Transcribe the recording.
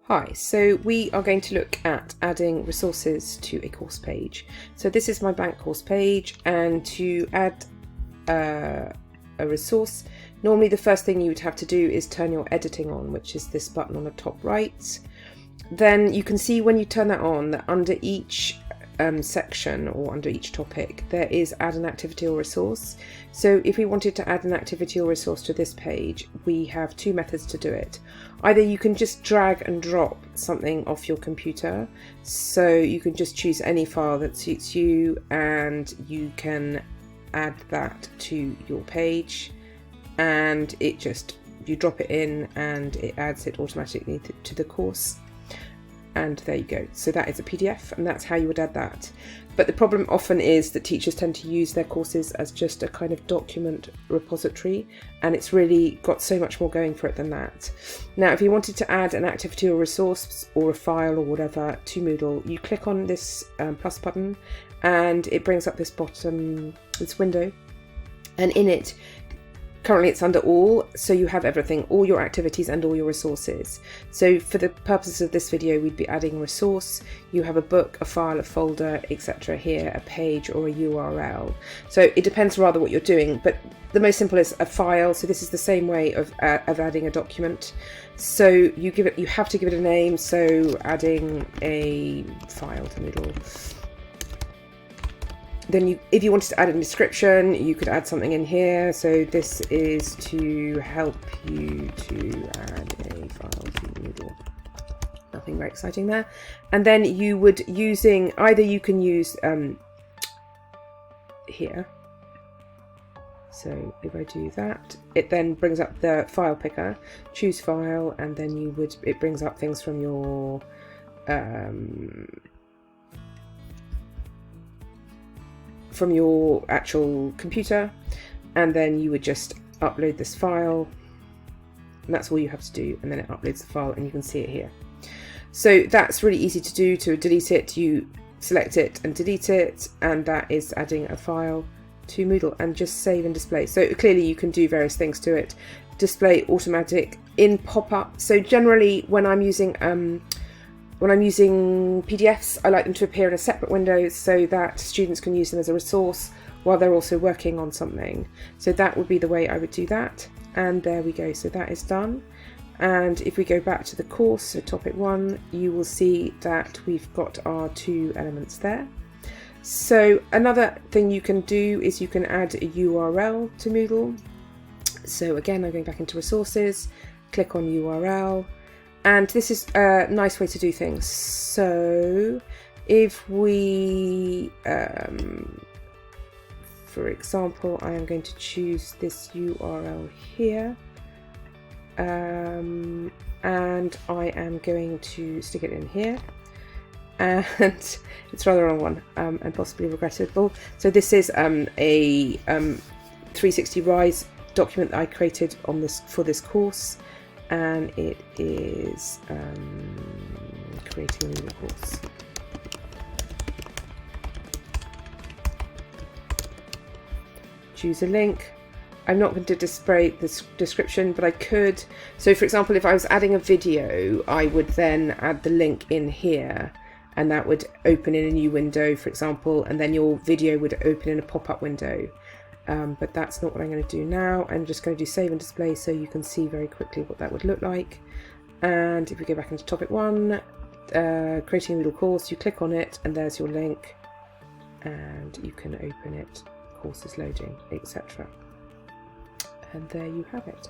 Hi, so we are going to look at adding resources to a course page. So this is my blank course page, and to add a resource, normally the first thing you would have to do is turn your editing on, which is this button on the top right. Then you can see when you turn that on that under each section or under each topic there is add an activity or resource. So if we wanted to add an activity or resource to this page, we have two methods to do it. Either you can just drag and drop something off your computer, so you can just choose any file that suits you and you can add that to your page, and you drop it in and it adds it automatically to the course. And there you go. So that is a PDF, and that's how you would add that. But the problem often is that teachers tend to use their courses as just a kind of document repository, and it's really got so much more going for it than that. Now, if you wanted to add an activity or resource or a file or whatever to Moodle, you click on this plus button and it brings up this window, and in it, currently it's under all, so you have everything, all your activities and all your resources. So for the purposes of this video, we'd be adding a resource. You have a book, a file, a folder, etc. here, a page or a URL. So it depends rather what you're doing, but the most simple is a file. So this is the same way of adding a document. So you have to give it a name. So adding a file to Moodle. Then if you wanted to add a description, you could add something in here. So this is to help you to add a file to Moodle. Nothing very exciting there. And then you would you can use here. So if I do that, it then brings up the file picker, choose file, and then it brings up things from your actual computer, and then you would just upload this file, and that's all you have to do, and then it uploads the file and you can see it here. So that's really easy to do. To delete it, you select it and delete it, and that is adding a file to Moodle, and just save and display. So clearly you can do various things to it. Display automatic in pop-up. So generally when I'm using PDFs, I like them to appear in a separate window so that students can use them as a resource while they're also working on something. So that would be the way I would do that. And there we go. So that is done. And if we go back to the course, so topic 1, you will see that we've got our two elements there. So another thing you can do is you can add a URL to Moodle. So again, I'm going back into resources, click on URL. And this is a nice way to do things. So if we, for example, I am going to choose this URL here, and I am going to stick it in here. And it's rather a long one and possibly regrettable. So this is a 360 Rise document that I created for this course. And it is creating a new course. Choose a link. I'm not going to display this description, but I could. So for example, if I was adding a video, I would then add the link in here, and that would open in a new window, for example, and then your video would open in a pop-up window. But that's not what I'm going to do now. I'm just going to do save and display so you can see very quickly what that would look like. And if we go back into topic 1, creating a Moodle course, you click on it and there's your link, and you can open it, course is loading, etc. And there you have it.